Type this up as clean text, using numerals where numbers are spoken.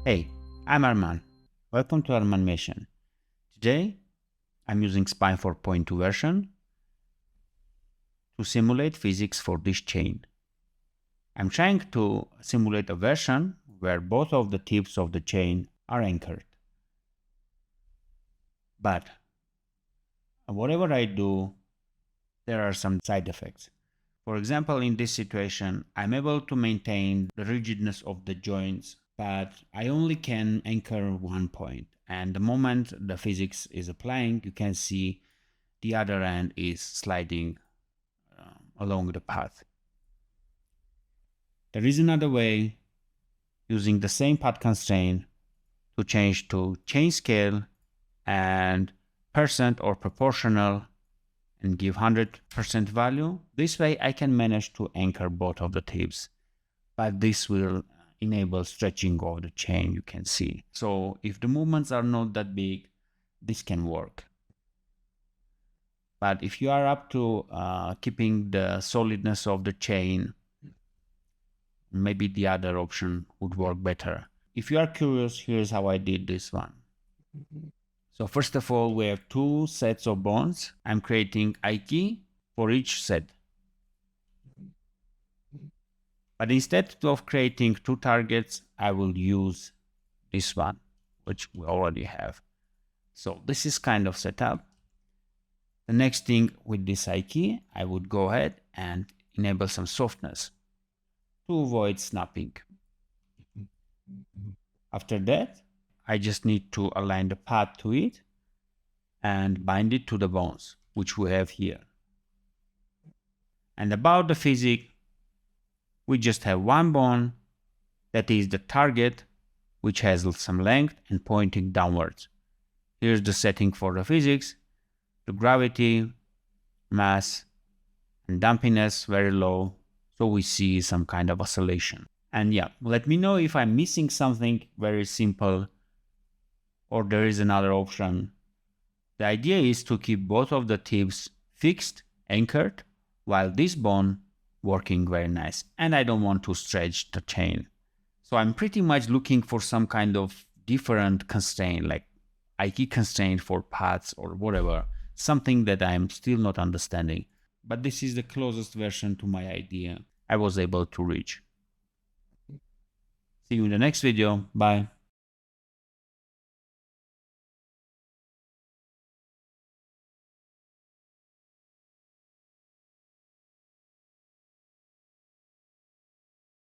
Hey, I'm Arman. Welcome to Arman Mission. Today, I'm using Spine 4.2 version to simulate physics for this chain. I'm trying to simulate a version where both of the tips of the chain are anchored. But whatever I do, there are some side effects. For example, in this situation, I'm able to maintain the rigidness of the joints, but I only can anchor one point. And the moment the physics is applying, you can see the other end is sliding along the path. There is another way, using the same path constraint, to change to chain scale and percent or proportional and give 100% value. This way I can manage to anchor both of the tips, but this will enable stretching of the chain, you can see. So if the movements are not that big, this can work. But if you are up to keeping the solidness of the chain, maybe the other option would work better. If you are curious, here's how I did this one. So first of all, we have two sets of bones. I'm creating I key for each set. But instead of creating two targets, I will use this one, which we already have. So this is kind of set up. The next thing with this I key, I would go ahead and enable some softness to avoid snapping. After that, I just need to align the path to it and bind it to the bones, which we have here. And about the physics, we just have one bone that is the target, which has some length and pointing downwards. Here's the setting for the physics. The gravity, mass, and dampiness very low, so we see some kind of oscillation. And yeah, let me know if I'm missing something very simple or there is another option. The idea is to keep both of the tips fixed, anchored, while this bone working very nice. And I don't want to stretch the chain. So I'm pretty much looking for some kind of different constraint, like I key constraint for paths or whatever, something that I'm still not understanding. But this is the closest version to my idea I was able to reach. See you in the next video. Bye.